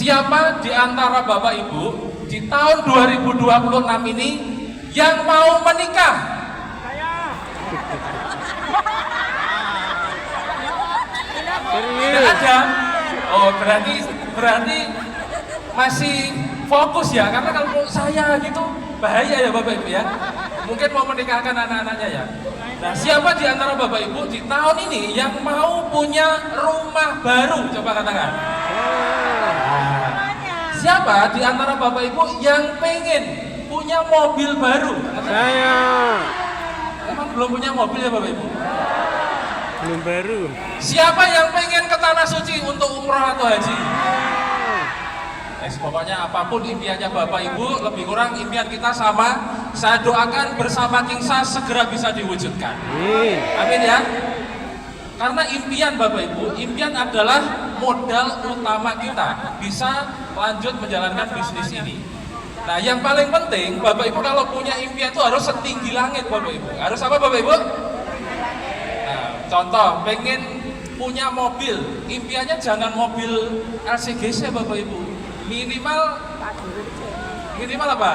Siapa di antara Bapak Ibu di tahun 2026 ini yang mau menikah? Tidak ada. Oh, berarti masih fokus ya, karena kalau saya gitu bahaya ya Bapak Ibu ya. Mungkin mau menikahkan anak-anaknya ya. Nah, siapa di antara Bapak Ibu di tahun ini yang mau punya rumah baru? Coba katakan. Siapa di antara Bapak Ibu yang pengen punya mobil baru? Saya. Emang belum punya mobil ya Bapak Ibu? Belum baru. Siapa yang pengen ke Tanah Suci untuk umroh atau haji? Pokoknya apapun impiannya Bapak Ibu, lebih kurang impian kita sama. Saya doakan bersama Kingsa segera bisa diwujudkan. Amin ya. Karena impian Bapak Ibu, impian adalah modal utama kita bisa lanjut menjalankan bisnis ini. Nah, yang paling penting Bapak Ibu kalau punya impian itu harus setinggi langit Bapak Ibu. Harus apa Bapak Ibu? Nah, contoh, pengen punya mobil, impiannya jangan mobil LCGC Bapak Ibu. Minimal apa?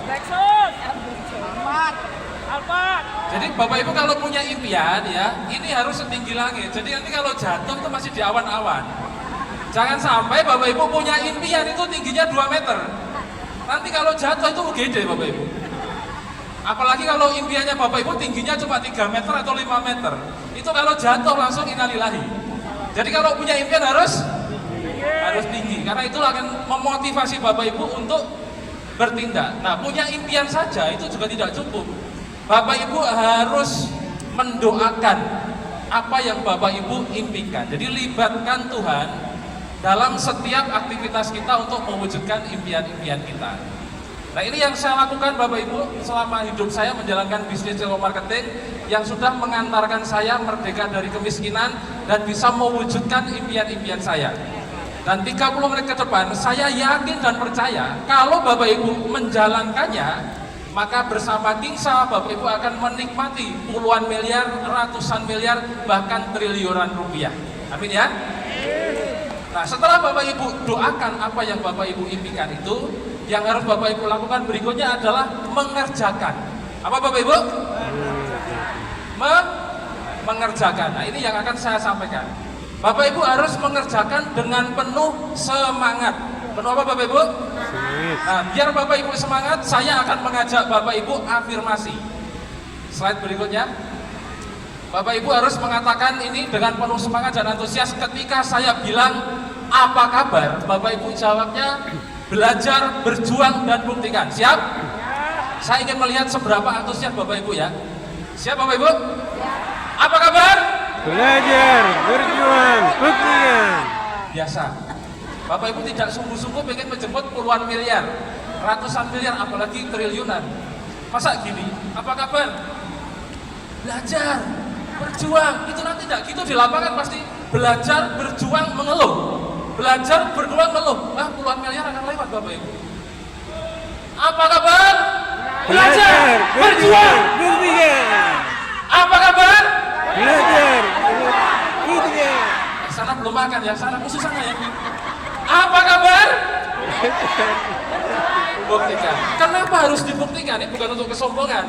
Lexus, Alphard. Jadi Bapak Ibu kalau punya impian ya, ini harus setinggi langit. Jadi nanti kalau jatuh itu masih di awan-awan. Jangan sampai Bapak Ibu punya impian itu tingginya 2 meter. Nanti kalau jatuh itu UGD Bapak Ibu. Apalagi kalau impiannya Bapak Ibu tingginya cuma 3 meter atau 5 meter. Itu kalau jatuh langsung innalillahi. Jadi kalau punya impian harus tinggi. Karena itu akan memotivasi Bapak Ibu untuk bertindak. Nah, punya impian saja itu juga tidak cukup. Bapak Ibu harus mendoakan apa yang Bapak Ibu impikan. Jadi libatkan Tuhan dalam setiap aktivitas kita untuk mewujudkan impian-impian kita. Nah, ini yang saya lakukan Bapak Ibu selama hidup saya menjalankan bisnis digital marketing yang sudah mengantarkan saya merdeka dari kemiskinan dan bisa mewujudkan impian-impian saya. Dan 30 menit ke depan saya yakin dan percaya kalau Bapak Ibu menjalankannya, maka bersama Kingsa Bapak Ibu akan menikmati puluhan miliar, ratusan miliar, bahkan triliunan rupiah. Amin ya. Nah, setelah Bapak Ibu doakan apa yang Bapak Ibu impikan itu, yang harus Bapak Ibu lakukan berikutnya adalah mengerjakan. Apa Bapak Ibu? Mengerjakan. Nah, ini yang akan saya sampaikan. Bapak Ibu harus mengerjakan dengan penuh semangat. Penuh apa Bapak Ibu? Nah, biar Bapak Ibu semangat, saya akan mengajak Bapak Ibu afirmasi. Slide berikutnya. Bapak Ibu harus mengatakan ini dengan penuh semangat dan antusias. Ketika saya bilang apa kabar, Bapak Ibu jawabnya belajar, berjuang, dan buktikan. Siap? Saya ingin melihat seberapa antusias Bapak Ibu ya. Siap Bapak Ibu? Apa kabar? Belajar, berjuang, buktikan. Biasa. Bapak Ibu tidak sungguh-sungguh pengen menjemput puluhan miliar, ratusan miliar, apalagi triliunan. Masa gini? Apa kabar? Belajar, berjuang. Itu nanti tidak gitu di lapangan pasti belajar, berjuang, mengeluh. Belajar, berjuang, mengeluh. Puluhan miliar akan lewat Bapak Ibu. Apa kabar? Belajar, berjuang, buktikan. Apa kabar? Belajar, buktikan. Sana belum makan ya, sana khusus sana ya. Apa kabar? Buktikan. Kenapa harus dibuktikan? Ini bukan untuk kesombongan.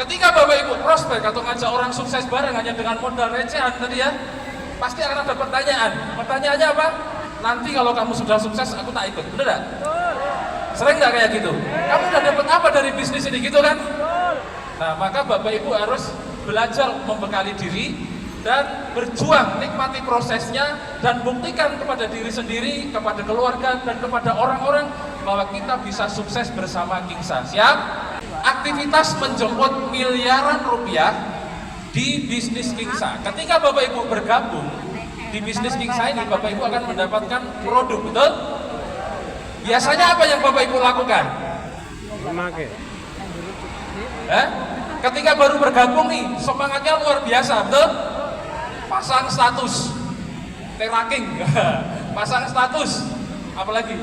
Ketika Bapak Ibu prospek atau ngajak orang sukses bareng hanya dengan modal recehan tadi ya, pasti akan ada pertanyaan. Pertanyaannya apa? Nanti kalau kamu sudah sukses, aku tak ikut. Bener gak? Sering gak kayak gitu? Kamu udah dapat apa dari bisnis ini gitu kan? Nah, maka Bapak Ibu harus belajar membekali diri dan berjuang, nikmati prosesnya dan buktikan kepada diri sendiri, kepada keluarga dan kepada orang-orang bahwa kita bisa sukses bersama Kingsa. Siap? Aktivitas menjemput miliaran rupiah di bisnis Kingsa. Ketika Bapak Ibu bergabung di bisnis Kingsa ini, Bapak Ibu akan mendapatkan produk, betul? Biasanya apa yang Bapak Ibu lakukan? Memakai. Ketika baru bergabung nih, semangatnya luar biasa, betul? Pasang status, teraking, pasang status, apalagi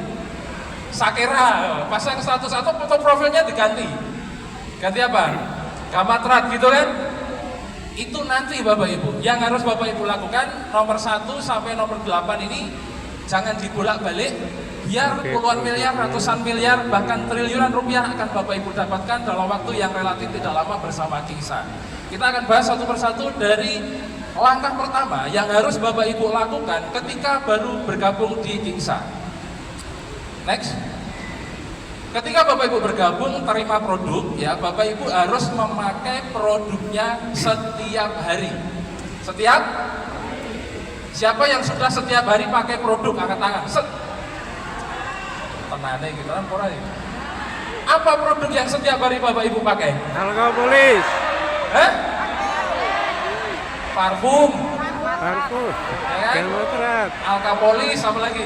sakera, pasang status atau foto profilnya diganti. Ganti apa? Gamatrat gitu kan? Itu nanti Bapak Ibu, yang harus Bapak Ibu lakukan nomor 1 sampai nomor 8 ini jangan dibolak-balik, Biar puluhan miliar, ratusan miliar, bahkan triliunan rupiah akan Bapak Ibu dapatkan dalam waktu yang relatif tidak lama bersama Kingsa. Kita akan bahas satu persatu dari langkah pertama yang harus Bapak Ibu lakukan ketika baru bergabung di Kingsa. Next. Ketika Bapak Ibu bergabung terima produk, ya Bapak Ibu harus memakai produknya setiap hari. Setiap? Siapa yang sudah setiap hari pakai produk angkat tangan? Tenane gitu kan pora ini. Apa produk yang setiap hari Bapak Ibu pakai? Alkopolis. Hah? Parfum. Parfum. Ya kan? Gamatrat. Alkapolis apa lagi?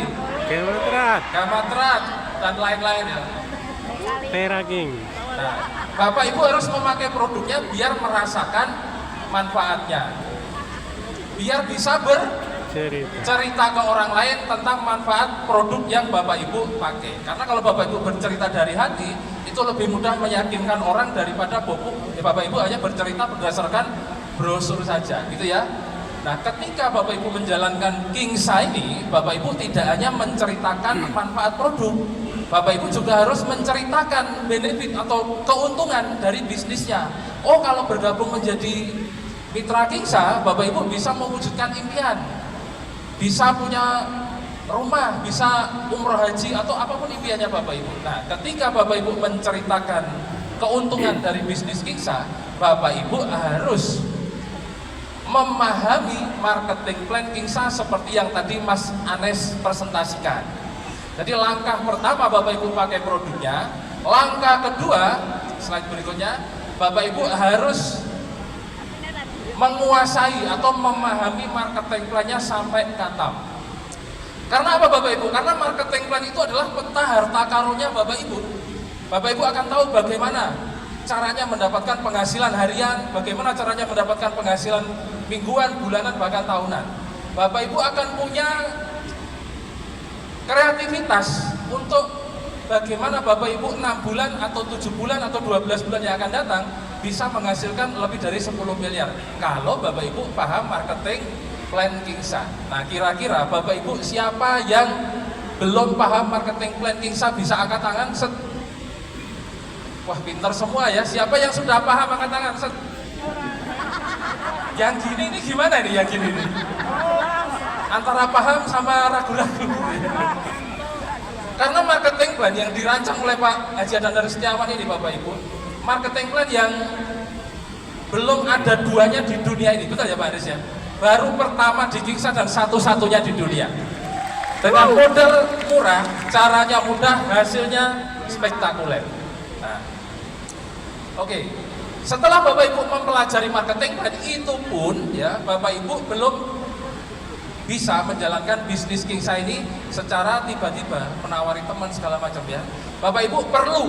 Gamatrat. Gamatrat dan lain-lain ya. Teraking. Nah, Bapak Ibu harus memakai produknya biar merasakan manfaatnya. Biar bisa bercerita ke orang lain tentang manfaat produk yang Bapak Ibu pakai. Karena kalau Bapak Ibu bercerita dari hati, itu lebih mudah meyakinkan orang daripada Bapak Ibu hanya bercerita berdasarkan brosur saja, gitu ya. Nah, ketika Bapak Ibu menjalankan Kingsa ini, Bapak Ibu tidak hanya menceritakan manfaat produk, Bapak Ibu juga harus menceritakan benefit atau keuntungan dari bisnisnya. Oh, kalau bergabung menjadi mitra Kingsa, Bapak Ibu bisa mewujudkan impian, bisa punya rumah, bisa umroh haji atau apapun impiannya Bapak Ibu. Nah, ketika Bapak Ibu menceritakan keuntungan dari bisnis Kingsa, Bapak Ibu harus memahami marketing plan Kingsa seperti yang tadi Mas Anes presentasikan. Jadi langkah pertama Bapak Ibu pakai produknya, langkah kedua, slide berikutnya, Bapak Ibu harus menguasai atau memahami marketing plan-nya sampai katam. Karena apa Bapak Ibu? Karena marketing plan itu adalah peta harta karunnya Bapak Ibu. Bapak Ibu akan tahu bagaimana caranya mendapatkan penghasilan harian, bagaimana caranya mendapatkan penghasilan mingguan, bulanan, bahkan tahunan. Bapak Ibu akan punya kreativitas untuk bagaimana Bapak Ibu 6 bulan atau 7 bulan atau 12 bulan yang akan datang bisa menghasilkan lebih dari 10 miliar kalau Bapak Ibu paham marketing plan Kingsa. Nah, kira-kira Bapak Ibu siapa yang belum paham marketing plan Kingsa bisa angkat tangan? Wah, pintar semua ya. Siapa yang sudah paham angkat tangan? Yang gini ini gimana nih yang gini nih? Antara paham sama ragu-ragu. Karena marketing plan yang dirancang oleh Pak Haji Adnan Setiawan ini Bapak Ibu, marketing plan yang belum ada duanya di dunia ini, betul ya Pak Aris ya? Baru pertama di Kingsa dan satu-satunya di dunia. Dengan modal murah, caranya mudah, hasilnya spektakuler. Nah, oke. Setelah Bapak Ibu mempelajari marketing plan itu pun ya, Bapak Ibu belum bisa menjalankan bisnis Kingsa ini secara tiba-tiba menawari teman segala macam ya. Bapak Ibu perlu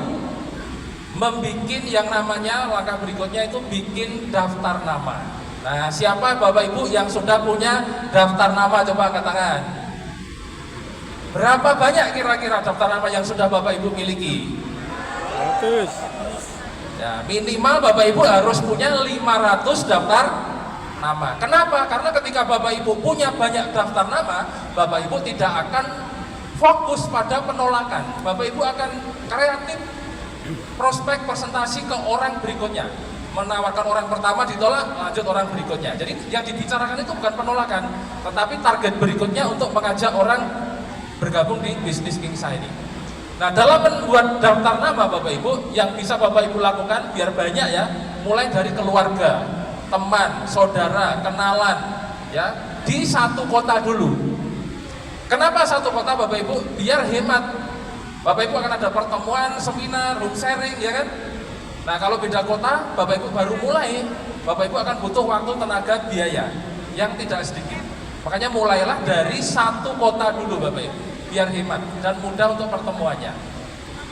membuat yang namanya langkah berikutnya itu bikin daftar nama. Nah, siapa Bapak Ibu yang sudah punya daftar nama? Coba angkat tangan. Berapa banyak kira-kira daftar nama yang sudah Bapak Ibu miliki? 100. Ya, minimal Bapak Ibu harus punya 500 daftar nama. Kenapa? Karena ketika Bapak Ibu punya banyak daftar nama, Bapak Ibu tidak akan fokus pada penolakan. Bapak Ibu akan kreatif prospek presentasi ke orang berikutnya. Menawarkan orang pertama ditolak, lanjut orang berikutnya. Jadi yang dibicarakan itu bukan penolakan, tetapi target berikutnya untuk mengajak orang bergabung di bisnis Kingsa ini. Nah, dalam membuat daftar nama Bapak Ibu, yang bisa Bapak Ibu lakukan biar banyak ya, mulai dari keluarga, teman, saudara, kenalan, ya, di satu kota dulu. Kenapa satu kota Bapak Ibu? Biar hemat. Bapak Ibu akan ada pertemuan, seminar, room sharing, ya kan? Nah, kalau beda kota, Bapak Ibu baru mulai, Bapak Ibu akan butuh waktu, tenaga, biaya yang tidak sedikit. Makanya mulailah dari satu kota dulu Bapak Ibu, biar hemat dan mudah untuk pertemuannya.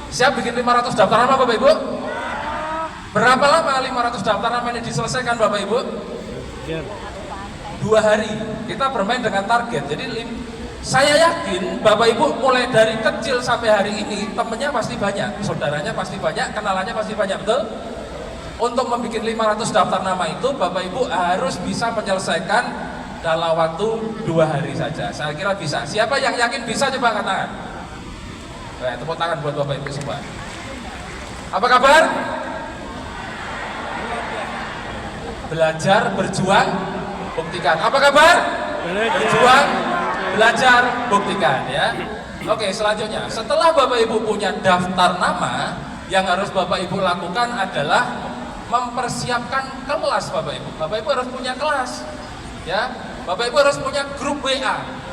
Siap bikin 500 daftar nama Bapak Ibu? Berapa lama 500 daftar nama ini diselesaikan Bapak Ibu? 2 hari. Kita bermain dengan target. Jadi saya yakin Bapak Ibu mulai dari kecil sampai hari ini temennya pasti banyak, saudaranya pasti banyak, kenalannya pasti banyak, betul? Untuk membuat 500 daftar nama itu Bapak Ibu harus bisa menyelesaikan dalam waktu 2 hari saja. Saya kira bisa. Siapa yang yakin bisa coba angkat tangan? Tepuk tangan buat Bapak Ibu semua. Apa kabar? Belajar, berjuang, buktikan. Apa kabar? Berjuang, belajar, buktikan ya. Oke, selanjutnya setelah Bapak Ibu punya daftar nama, yang harus Bapak Ibu lakukan adalah mempersiapkan kelas Bapak Ibu. Bapak Ibu harus punya kelas ya. Bapak Ibu harus punya grup WA.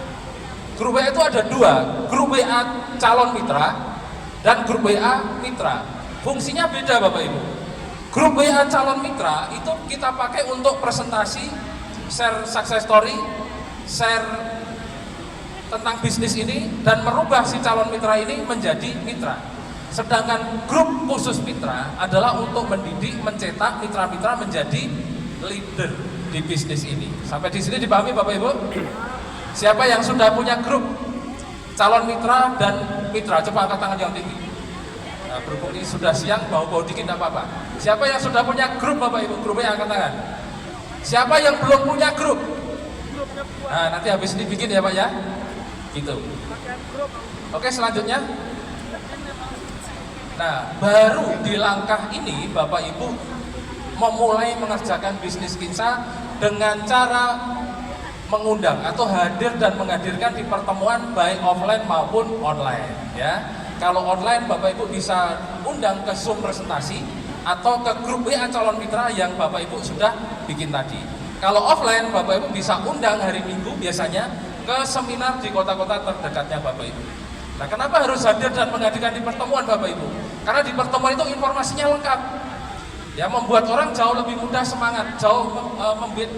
Grup WA itu ada dua, grup WA calon mitra dan grup WA mitra. Fungsinya beda Bapak Ibu. Grup WA calon mitra itu kita pakai untuk presentasi, share success story, share tentang bisnis ini dan merubah si calon mitra ini menjadi mitra. Sedangkan grup khusus mitra adalah untuk mendidik, mencetak mitra-mitra menjadi leader di bisnis ini. Sampai di sini dipahami Bapak Ibu? Siapa yang sudah punya grup calon mitra dan mitra? Coba angkat tangan yang tinggi. Nah, berhubung ini sudah siang, bau-bau dikit tidak apa-apa. Siapa yang sudah punya grup Bapak Ibu? Grupnya angkat tangan. Siapa yang belum punya grup? Nah, nanti habis ini bikin ya Pak ya. Gitu. Oke, selanjutnya. Nah, baru di langkah ini Bapak Ibu memulai mengerjakan bisnis Kinsa dengan cara mengundang atau hadir dan menghadirkan di pertemuan baik offline maupun online ya. Kalau online Bapak Ibu bisa undang ke Zoom presentasi atau ke grup WA calon mitra yang Bapak Ibu sudah bikin tadi. Kalau offline Bapak Ibu bisa undang hari Minggu biasanya ke seminar di kota-kota terdekatnya Bapak Ibu. Nah, kenapa harus hadir dan menghadirkan di pertemuan Bapak Ibu? Karena di pertemuan itu informasinya lengkap. Ya, membuat orang jauh lebih mudah semangat,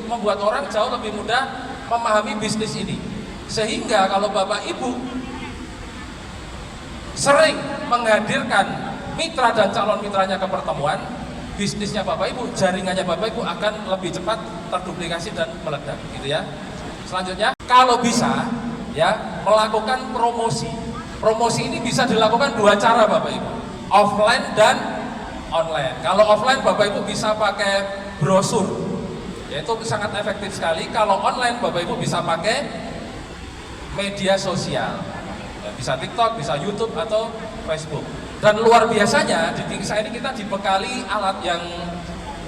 membuat orang jauh lebih mudah memahami bisnis ini. Sehingga kalau Bapak Ibu sering menghadirkan mitra dan calon mitranya ke pertemuan, bisnisnya Bapak Ibu, jaringannya Bapak Ibu akan lebih cepat terduplikasi dan meledak gitu ya. Selanjutnya, kalau bisa ya melakukan promosi. Promosi ini bisa dilakukan dua cara Bapak Ibu, offline dan online. Kalau offline Bapak Ibu bisa pakai brosur, yaitu sangat efektif sekali. Kalau online Bapak Ibu bisa pakai media sosial, ya, bisa TikTok, bisa YouTube atau Facebook. Dan luar biasanya di Kinsa ini kita dibekali alat yang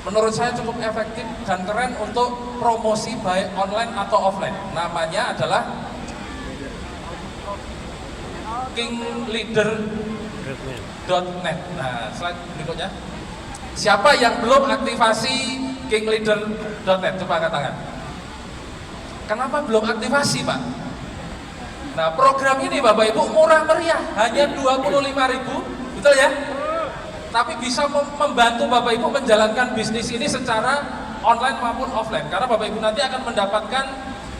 menurut saya cukup efektif dan keren untuk promosi baik online atau offline. Namanya adalah kingleader.net. Nah, slide berikutnya. Siapa yang belum aktivasi kingleader.net? Coba angkat tangan. Kenapa belum aktivasi, Pak? Nah, program ini Bapak Ibu murah meriah, hanya 25.000, betul ya? Tapi bisa membantu Bapak Ibu menjalankan bisnis ini secara online maupun offline. Karena Bapak Ibu nanti akan mendapatkan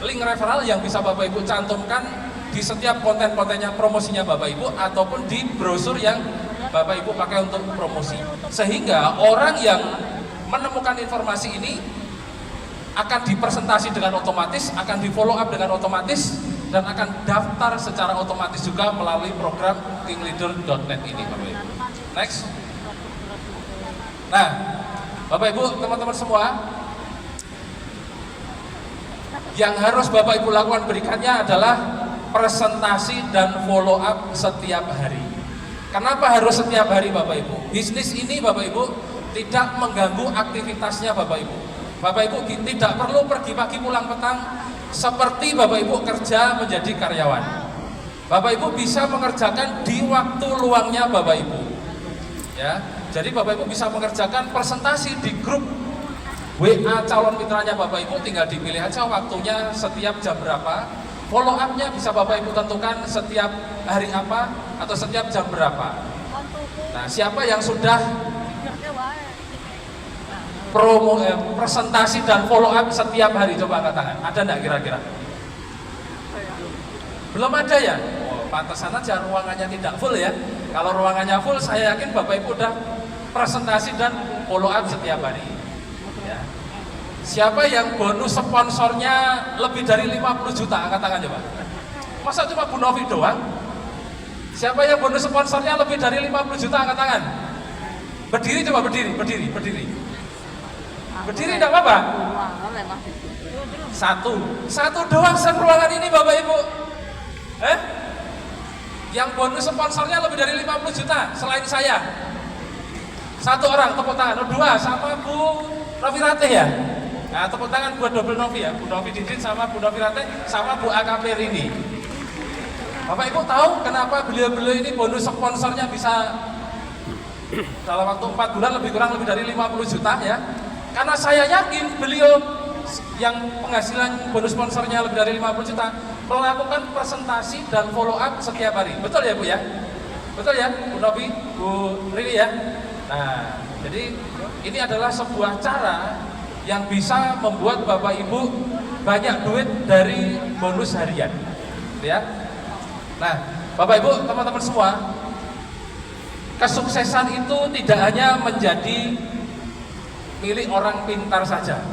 link referral yang bisa Bapak Ibu cantumkan di setiap konten-kontennya promosinya Bapak Ibu ataupun di brosur yang Bapak Ibu pakai untuk promosi. Sehingga orang yang menemukan informasi ini akan dipresentasi dengan otomatis, akan di follow up dengan otomatis, dan akan daftar secara otomatis juga melalui program kingleader.net ini Bapak Ibu. Next. Nah, Bapak Ibu, teman-teman semua, yang harus Bapak Ibu lakukan berikutnya adalah presentasi dan follow up setiap hari. Kenapa harus setiap hari Bapak Ibu? Bisnis ini Bapak Ibu tidak mengganggu aktivitasnya Bapak Ibu. Bapak Ibu tidak perlu pergi pagi pulang petang seperti Bapak Ibu kerja menjadi karyawan. Bapak Ibu bisa mengerjakan di waktu luangnya Bapak Ibu. Ya, jadi Bapak Ibu bisa mengerjakan presentasi di grup WA calon mitranya Bapak Ibu, tinggal dipilih aja waktunya setiap jam berapa. Follow up-nya bisa Bapak Ibu tentukan setiap hari apa atau setiap jam berapa. Nah, siapa yang sudah presentasi dan follow up setiap hari? Coba angkat tangan. Ada enggak kira-kira? Belum ada ya? Oh, pantesan aja ruangannya tidak full ya. Kalau ruangannya full, saya yakin Bapak Ibu udah presentasi dan follow up setiap hari. Ya. Siapa yang bonus sponsornya lebih dari 50 juta? Angkat tangan coba. Masa cuma Bu Novi doang? Siapa yang bonus sponsornya lebih dari 50 juta? Angkat tangan. Berdiri coba, berdiri. Berdiri enggak apa-apa? Satu doang seruangan ini Bapak Ibu. yang bonus sponsornya lebih dari 50 juta selain saya? Satu orang, tepuk tangan. Dua, sama Bu Novi Ratih ya? Nah, tepuk tangan buat double Novi ya, Bu Novi Didin sama Bu Novi Ratih sama Bu AKP Rini. Bapak Ibu tahu kenapa beliau-beliau ini bonus sponsornya bisa dalam waktu 4 bulan lebih kurang lebih dari 50 juta ya? Karena saya yakin beliau yang penghasilan bonus sponsornya lebih dari 50 juta melakukan presentasi dan follow up setiap hari. Betul ya Bu ya? Betul ya Bu Novi, Bu Rini ya? Nah, jadi ini adalah sebuah cara yang bisa membuat Bapak Ibu banyak duit dari bonus harian, ya. Nah, Bapak Ibu, teman-teman semua, kesuksesan itu tidak hanya menjadi milik orang pintar saja,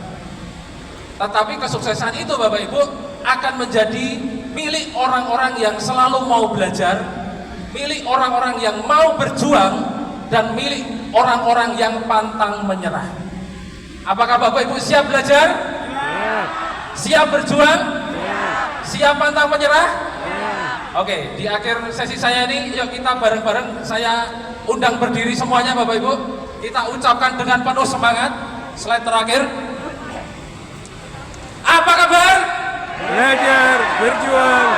tetapi kesuksesan itu Bapak Ibu akan menjadi milik orang-orang yang selalu mau belajar, milik orang-orang yang mau berjuang, dan milik orang-orang yang pantang menyerah. Apakah Bapak Ibu siap belajar? Ya. Siap berjuang? Ya. Siap pantang menyerah? Ya. Oke, di akhir sesi saya ini, yuk kita bareng-bareng, saya undang berdiri semuanya Bapak Ibu. Kita ucapkan dengan penuh semangat. Slide terakhir. Apa kabar? Belajar, berjuang,